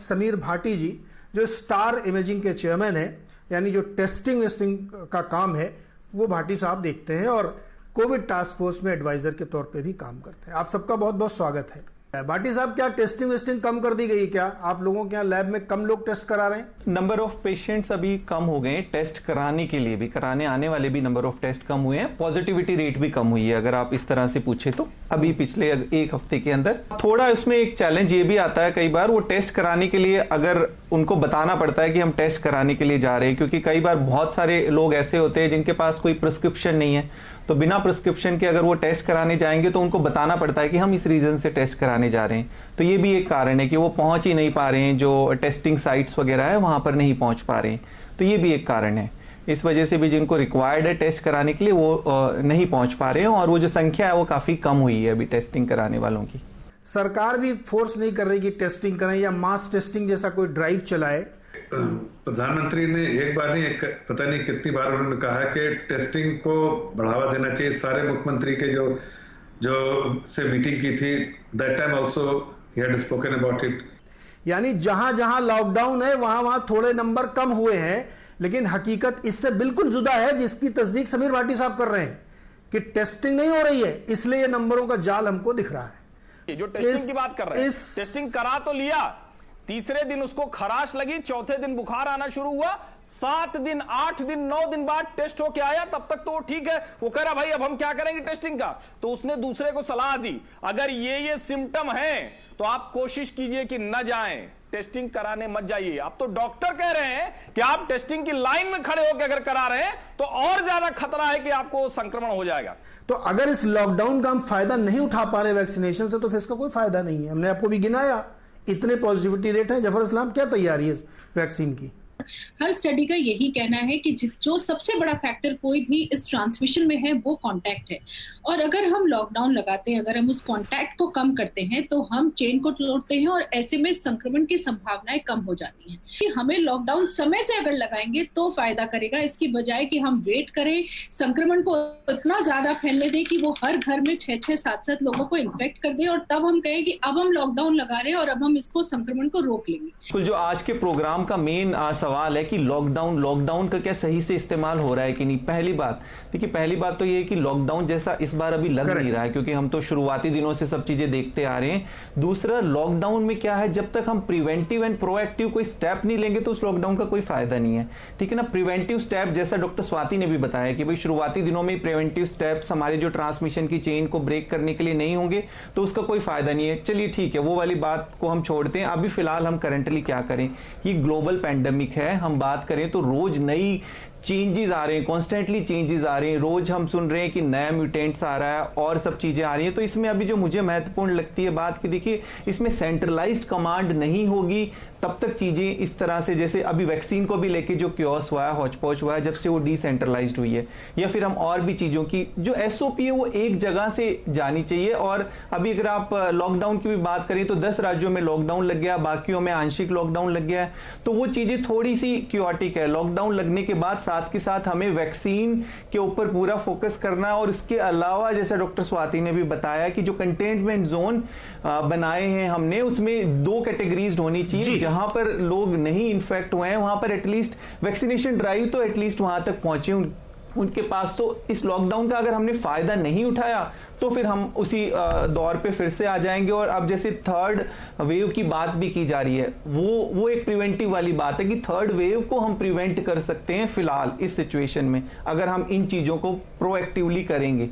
समीर भाटी जी, जो star imaging के chairman है, यानी जो टेस्टिंग वेस्टिंग का काम है वो भाटी साहब देखते हैं और कोविड टास्क फोर्स में एडवाइजर के तौर पे भी काम करते हैं। आप सबका बहुत बहुत स्वागत है। भाटी साहब, क्या टेस्टिंग वेस्टिंग कम कर दी गई? क्या आप लोगों के यहाँ लैब में कम लोग टेस्ट करा रहे हैं? नंबर ऑफ पेशेंट्स अभी कम हो गए हैं, टेस्ट कराने के लिए भी, कराने आने वाले भी नंबर ऑफ टेस्ट कम हुए हैं, पॉजिटिविटी रेट भी कम हुई है। अगर आप इस तरह से पूछे तो अभी पिछले एक हफ्ते के अंदर थोड़ा इसमें एक चैलेंज ये भी आता है, कई बार वो टेस्ट कराने के लिए अगर उनको बताना पड़ता है कि हम टेस्ट कराने के लिए जा रहे हैं, क्योंकि कई बार बहुत सारे लोग ऐसे होते हैं जिनके पास कोई प्रिस्क्रिप्शन नहीं है, तो बिना प्रिस्क्रिप्शन के अगर वो टेस्ट कराने जाएंगे तो उनको बताना पड़ता है कि हम इस रीजन से टेस्ट कराने जा रहे हैं। तो ये भी एक कारण है कि वो पहुंच ही नहीं पा रहे हैं, जो टेस्टिंग साइट्स वगैरह है वहां पर नहीं पहुंच पा रहे हैं। तो ये भी एक कारण है। इस वजह से भी जिनको रिक्वायर्ड है टेस्ट कराने के लिए वो नहीं पहुंच पा रहे हैं, और वो जो संख्या है वो काफी कम हुई है अभी टेस्टिंग कराने वालों की। सरकार भी फोर्स नहीं कर रही कि टेस्टिंग करें या मास टेस्टिंग जैसा कोई ड्राइव चलाए? प्रधानमंत्री ने एक बार नहीं, पता नहीं कितनी बार उन्होंने कहा है कि टेस्टिंग को बढ़ावा देना चाहिए। सारे मुख्यमंत्री के जो से मीटिंग की थी, that time also he had spoken about it. यानी जहां जहां लॉकडाउन है वहां थोड़े नंबर कम हुए हैं, लेकिन हकीकत इससे बिल्कुल जुदा है, जिसकी तस्दीक समीर भाटी साहब कर रहे हैं कि टेस्टिंग नहीं हो रही है, इसलिए ये नंबरों का जाल हमको दिख रहा है। जो टेस्टिंग की बात कर रहे हैं, टेस्टिंग करा तो लिया, तीसरे दिन उसको खराश लगी, चौथे दिन बुखार आना शुरू हुआ, 7 दिन 8 दिन 9 दिन बाद टेस्ट होके आया, तब तक तो वो ठीक है। वो कह रहा भाई अब हम क्या करेंगे टेस्टिंग का, तो उसने दूसरे को सलाह दी अगर ये सिम्टम है तो आप कोशिश कीजिए कि न जाएं, टेस्टिंग कराने मत जाइए। अब तो डॉक्टर कह रहे हैं कि आप टेस्टिंग की लाइन में खड़े होकर अगर करा रहे हैं तो और ज्यादा खतरा है कि आपको संक्रमण हो जाएगा। तो अगर इस लॉकडाउन का हम फायदा नहीं उठा पा रहे वैक्सीनेशन से, तो फिर इसका कोई फायदा नहीं है। हमने आपको भी गिनाया, इतने पॉजिटिविटी रेट है। जफर इस्लाम, क्या तैयारी है वैक्सीन की? हर स्टडी का यही कहना है कि जो सबसे बड़ा फैक्टर कोई भी इस ट्रांसमिशन में है वो कांटेक्ट है, और अगर हम लॉकडाउन लगाते हैं, अगर हम उस कांटेक्ट को कम करते हैं तो हम चेन को तोड़ते हैं और ऐसे में संक्रमण की संभावनाएं कम हो जाती हैं। कि हमें लॉकडाउन समय से अगर लगाएंगे तो फायदा करेगा, इसकी बजाय कि हम वेट करें, संक्रमण को इतना ज्यादा फैलने दें कि वो हर घर में 6-6, 7-7 लोगों को इन्फेक्ट कर दे, और तब हम कहें कि अब हम लॉकडाउन लगा रहे हैं और अब हम इसको संक्रमण को रोक लेंगे। जो आज के प्रोग्राम का मेन सवाल है कि लॉकडाउन का क्या सही से इस्तेमाल हो रहा है कि नहीं। पहली बात देखिए, पहली बात तो ये है कि लॉकडाउन जैसा इस बार अभी लग नहीं रहा है, क्योंकि हम तो शुरुआती दिनों से सब चीजें देखते आ रहे हैं। दूसरा, लॉकडाउन में क्या है, जब तक हम प्रिवेंटिव एंड प्रोएक्टिव कोई स्टेप नहीं लेंगे तो उस लॉकडाउन का कोई फायदा नहीं है, ठीक है ना। प्रिवेंटिव स्टेप जैसा डॉक्टर स्वाति ने भी बताया कि भाई शुरुआती दिनों में प्रिवेंटिव स्टेप्स हमारे जो ट्रांसमिशन की चेन को ब्रेक करने के लिए नहीं होंगे तो उसका कोई फायदा नहीं है। चलिए ठीक है, वो वाली बात को हम छोड़ते हैं। अभी फिलहाल हम करंटली क्या करें, ये ग्लोबल पैंडेमिक है, हम बात करें तो रोज नई चेंजेस आ रहे हैं, कॉन्स्टेंटली चेंजेस आ रहे हैं, रोज हम सुन रहे हैं कि नया म्यूटेंट्स आ रहा है और सब चीजें आ रही हैं। तो इसमें अभी जो मुझे महत्वपूर्ण लगती है बात कि देखिए, इसमें सेंट्रलाइज्ड कमांड नहीं होगी तब तक चीजें इस तरह से, जैसे अभी वैक्सीन को भी लेके जो क्योस हुआ है, हौच-पौच हुआ है, जब से वो डिसेंट्रलाइज्ड हुई है, या फिर हम और भी चीजों की जो एसओपी है वो एक जगह से जानी चाहिए। और अभी अगर आप लॉकडाउन की भी बात करें तो 10 राज्यों में लॉकडाउन लग गया, बाकियों में आंशिक लॉकडाउन लग गया है, तो वो चीजें थोड़ी सी क्योटिक है। लॉकडाउन लगने के बाद साथ के साथ हमें वैक्सीन के ऊपर पूरा फोकस करना है, और इसके अलावा जैसा डॉक्टर स्वाति ने भी बताया कि जो कंटेनमेंट जोन बनाए हैं हमने, उसमें 2 कैटेगरीज होनी चाहिए। जहां पर लोग नहीं इन्फेक्ट हुए हैं वहां पर एटलीस्ट वैक्सीनेशन ड्राइव तो एटलीस्ट वहां तक पहुंचे उनके पास। तो इस लॉकडाउन का अगर हमने फायदा नहीं उठाया तो फिर हम उसी दौर पे फिर से आ जाएंगे। और अब जैसे थर्ड वेव की बात भी की जा रही है, वो एक प्रिवेंटिव वाली बात है कि थर्ड वेव को हम प्रिवेंट कर सकते हैं फिलहाल इस सिचुएशन में, अगर हम इन चीजों को प्रोएक्टिवली करेंगे।